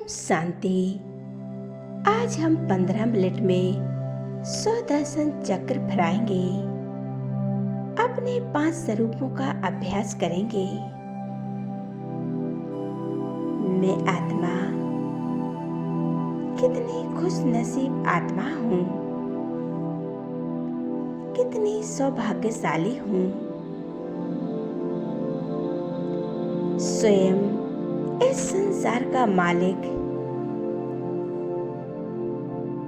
शांति। आज हम 15 मिनट में सुदर्शन चक्र फहराएंगे। अपने 5 स्वरूपों का अभ्यास करेंगे। मैं आत्मा कितनी खुश नसीब आत्मा हूँ, कितनी सौभाग्यशाली हूँ। स्वयं इस संसार का मालिक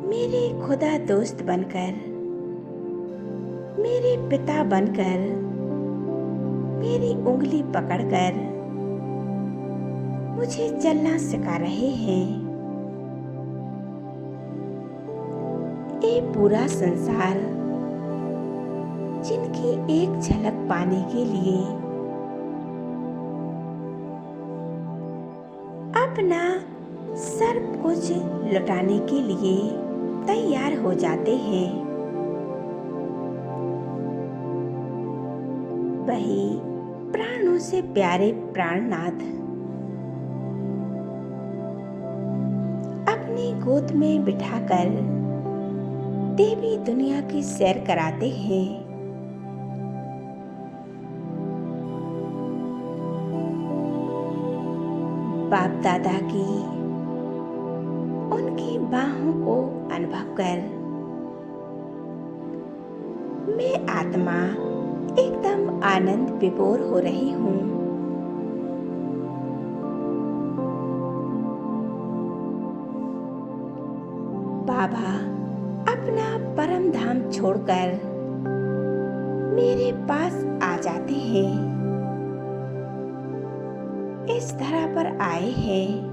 मेरे खुदा दोस्त बनकर, मेरे पिता बनकर, मेरी उंगली पकड़कर मुझे चलना सिखा रहे हैं। ये पूरा संसार जिनकी एक झलक पाने के लिए अपना सब कुछ लुटाने के लिए तैयार हो जाते हैं, वही प्राणों से प्यारे प्राणनाथ अपनी गोद में बिठाकर देवी दुनिया की सैर कराते हैं। बाप दादा की उनकी बाहों को अनुभव कर मैं आत्मा एकदम आनंद विभोर हो रही हूँ। बाबा अपना परम धाम छोड़कर मेरे पास आ जाते हैं, इस धरा पर आए हैं।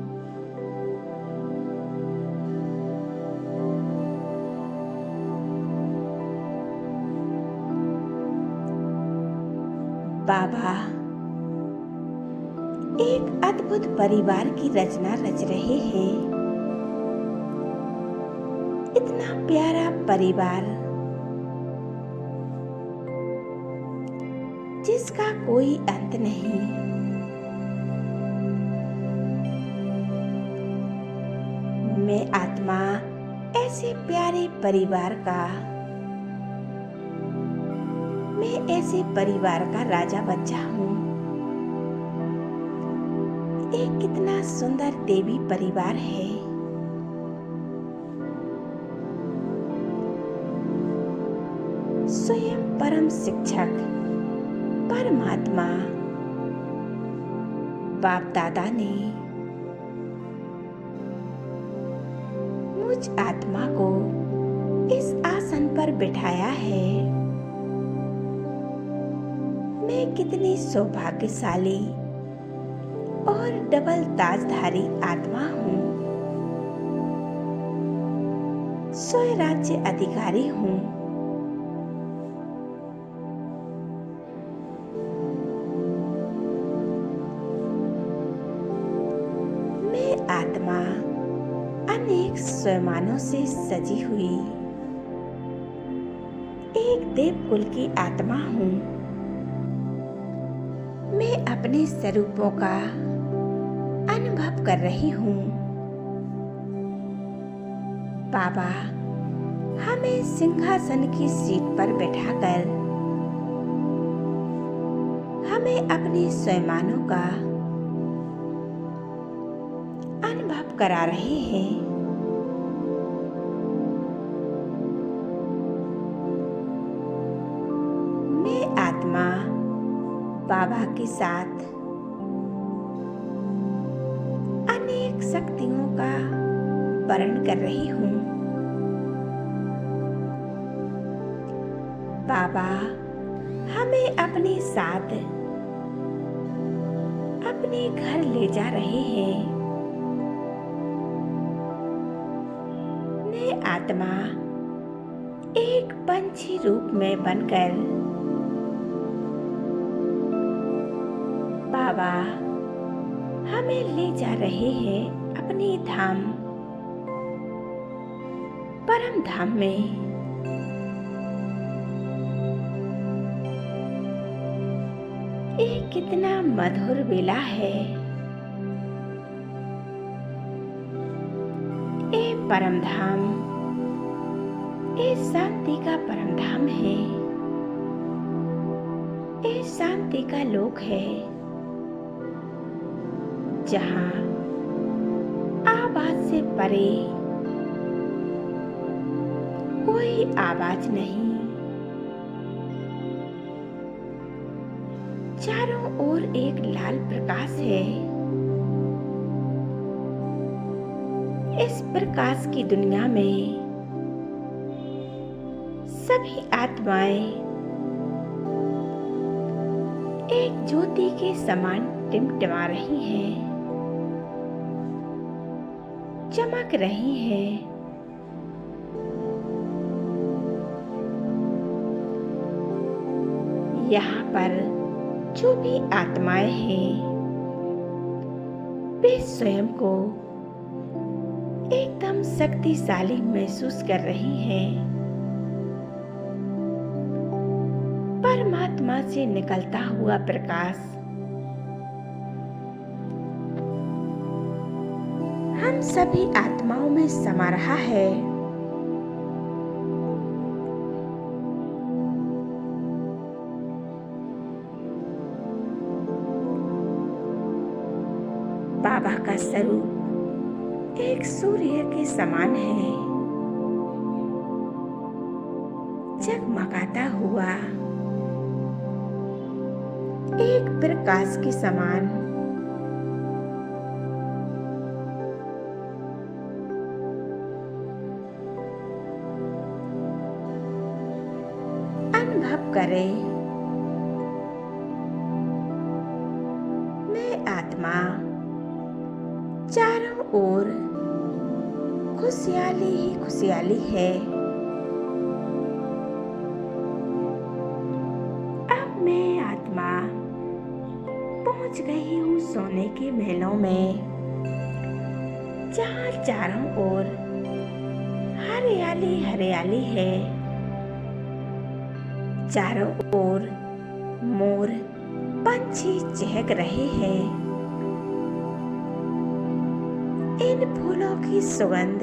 बाबा एक अद्भुत परिवार की रचना रच रहे हैं। इतना प्यारा परिवार जिसका कोई अंत नहीं। मैं आत्मा ऐसे प्यारे परिवार का, मैं ऐसे परिवार का राजा बच्चा हूँ। एक कितना सुंदर देवी परिवार है। स्वयं परम शिक्षक परमात्मा बाप दादा ने मुझ आत्मा को इस आसन पर बिठाया है। मैं कितनी सौभाग्यशाली और डबल ताजधारी आत्मा हूँ। स्वयं राज्य अधिकारी हूँ। मैं आत्मा अनेक स्वयमानों से सजी हुई एक देवकुल की आत्मा हूँ। मैं अपने स्वरूपों का अनुभव कर रही हूँ। बाबा हमें सिंहासन की सीट पर बैठाकर हमें अपने स्वयमानों का अनुभव करा रहे हैं। मैं आत्मा बाबा के साथ अनेक शक्तियों का वर्ण कर रही हूँ। बाबा हमें अपने साथ अपने घर ले जा रहे हैं। मैं आत्मा एक पंछी रूप में बनकर बाबा हमें ले जा रहे हैं अपने धाम परम धाम में। ये कितना मधुर बेला है। परम धाम ये शांति का परम धाम है। ये शांति का लोक है जहाँ आवाज से परे कोई आवाज नहीं। चारों ओर एक लाल प्रकाश है। इस प्रकाश की दुनिया में सभी आत्माएं एक ज्योति के समान टिमटिमा रही हैं, चमक रही हैं। यहाँ पर जो भी आत्माएं हैं वे स्वयं को एकदम शक्तिशाली महसूस कर रही हैं। परमात्मा से निकलता हुआ प्रकाश हम सभी आत्माओं में समा रहा है। बाबा का स्वरूप एक सूर्य के समान है, जगमगाता हुआ एक प्रकाश के समान। अनुभव करें, मैं आत्मा चारों ओर खुशहाली ही खुशहाली है। अब मैं आत्मा पहुंच गई हूँ सोने के महलों में, जहाँ चारों ओर हरियाली हरियाली है। चारों ओर मोर पंछी चहक रहे हैं। इन फूलों की सुगंध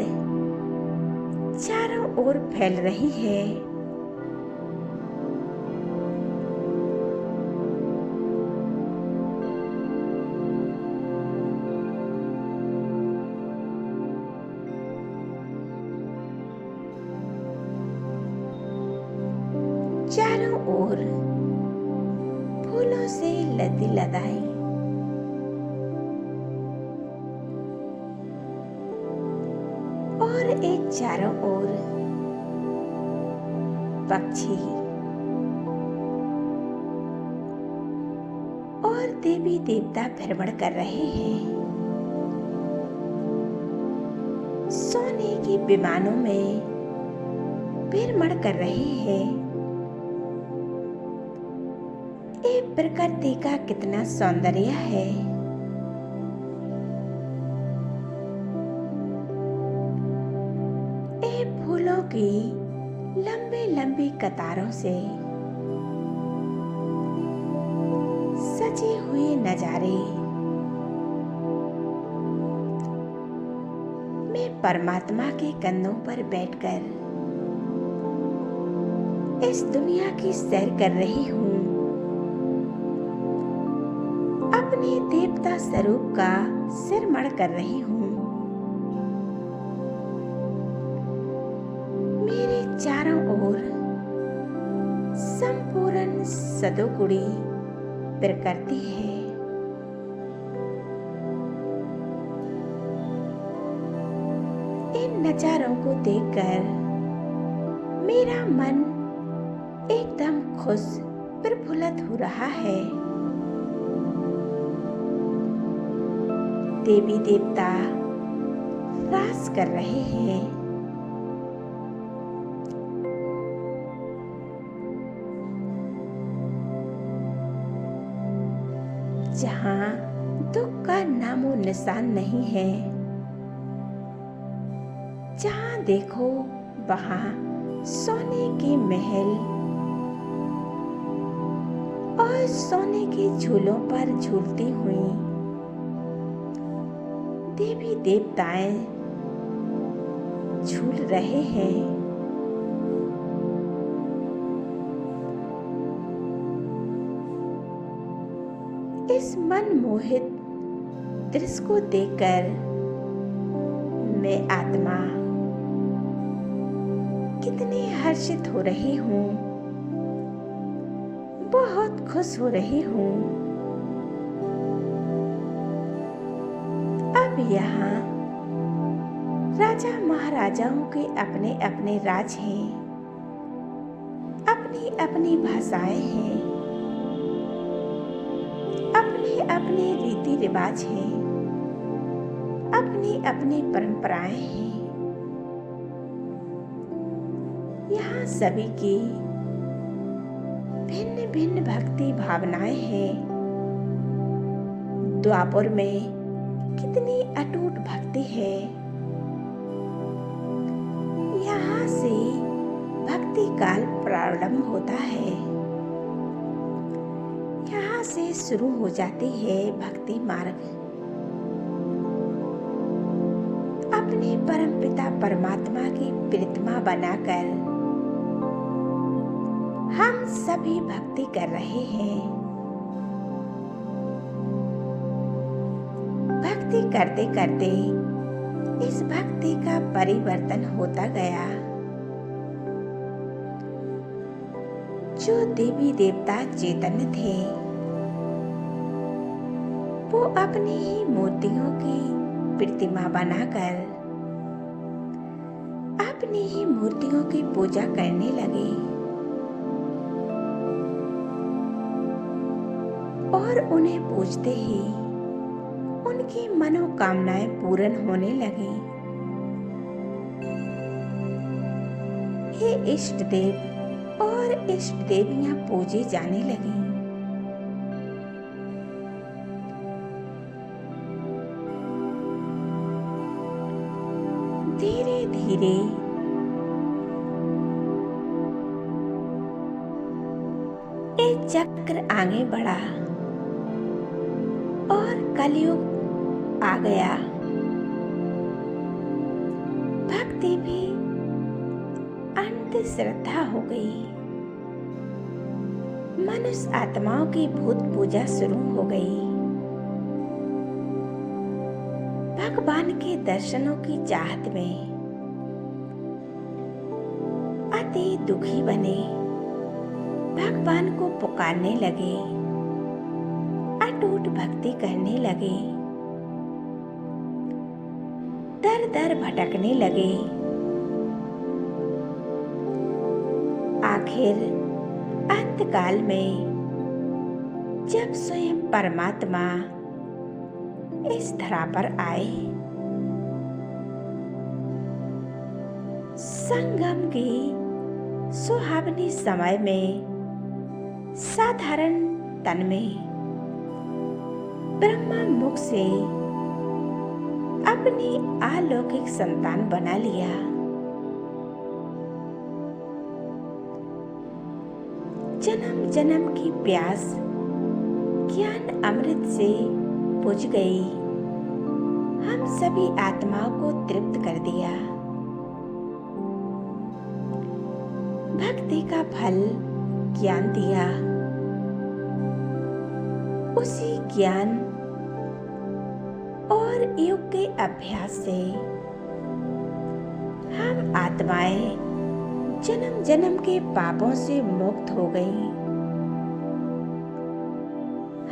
चारों ओर फैल रही है। चारों ओर फूलों से लदी लदाई और एक चारों ओर पक्षी और देवी देवता भ्रमण कर रहे हैं। सोने की विमानों में भ्रमण कर रहे हैं। ये प्रकृति का कितना सौंदर्य है। फूलों की लंबी लंबी कतारों से सजे हुए नजारे मैं परमात्मा के कंधों पर बैठकर इस दुनिया की सैर कर रही हूँ। अपने देवता स्वरूप का श्रवण कर रही हूँ। मेरे चारों ओर संपूर्ण सदोगुणी प्रकृति है। इन नजारों को देखकर मेरा मन एकदम खुश प्रफुल्लित हो रहा है। देवी देवता वास कर रहे हैं। जहाँ दुख का नामो निशान नहीं है। जहाँ देखो वहाँ सोने के महल और सोने के झूलों पर झूलती हुई देवी देवताएं झूल रहे हैं। इस मनमोहित दृश्य को देखकर मैं आत्मा कितनी हर्षित हो रही हूँ, बहुत खुश हो रही हूँ। अब यहाँ राजा महाराजाओं के अपने अपने राज हैं, अपनी अपनी भाषाएं हैं, अपने अपने रीति रिवाज हैं, अपनी अपनी परंपराएं हैं। यहाँ सभी की भिन्न भिन्न भक्ति भावनाएं हैं। द्वापर में कितनी अटूट भक्ति है। यहाँ से भक्ति काल प्रारंभ होता है। यहाँ से शुरू हो जाती है भक्ति मार्ग। अपने परमपिता परमात्मा की प्रतिमा बनाकर हम सभी भक्ति कर रहे हैं। भक्ति करते करते इस भक्ति का परिवर्तन होता गया। जो देवी देवता चैतन्य थे वो अपनी ही मूर्तियों की प्रतिमा बनाकर अपनी ही मूर्तियों की पूजा करने लगे और उन्हें पूजते ही उनकी मनोकामनाएं पूर्ण होने लगी। ये इष्ट देव और इष्ट देवियां पूजे जाने लगी। धीरे धीरे एक चक्र आगे बढ़ा और कलयुग आ गया। भक्ति भी अंध श्रद्धा हो गई। मनुष्य आत्माओं की भूत पूजा शुरू हो गई। भगवान के दर्शनों की चाहत में अति दुखी बने भगवान को पुकारने लगे, अटूट भक्ति करने लगे, दर दर भटकने लगे। आखिर अंतकाल में जब स्वयं परमात्मा इस धरा पर आए, संगम के सुहावनी समय में साधारण तन में ब्रह्मा मुख से अपनी अलौकिक संतान बना लिया। जन्म जन्म की प्यास ज्ञान अमृत से बुझ गई। हम सभी आत्माओं को तृप्त कर दिया। भक्ति का फल ज्ञान दिया। उसी ज्ञान और योग के अभ्यास से हम आत्माएं जन्म जन्म के पापों से मुक्त हो गई।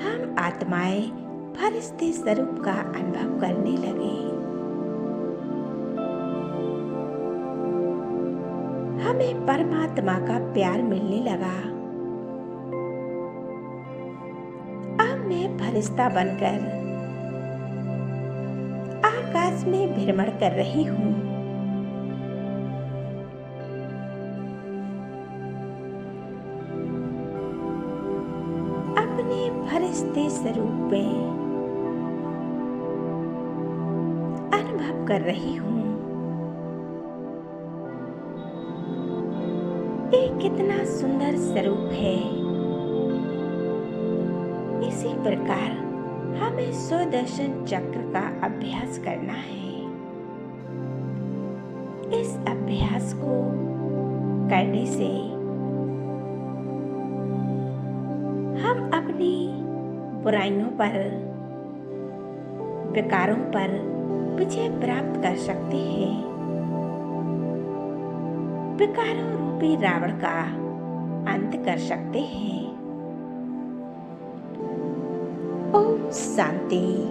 हम आत्माएं फरिश्ते स्वरूप का अनुभव करने लगे। हमें परमात्मा का प्यार मिलने लगा। अब मैं फरिश्ता बनकर आकाश में भ्रमण कर रही हूँ। अपने फरिश्ते स्वरूप में अनुभव कर रही हूँ। ये कितना सुंदर स्वरूप है। इसी प्रकार हमें सुदर्शन चक्र का अभ्यास करना है। इस अभ्यास को करने से हम अपनी बुराइयों पर, विकारों पर विजय प्राप्त कर सकते हैं। विकारों रूपी रावण का अंत कर सकते हैं। ओम शांति।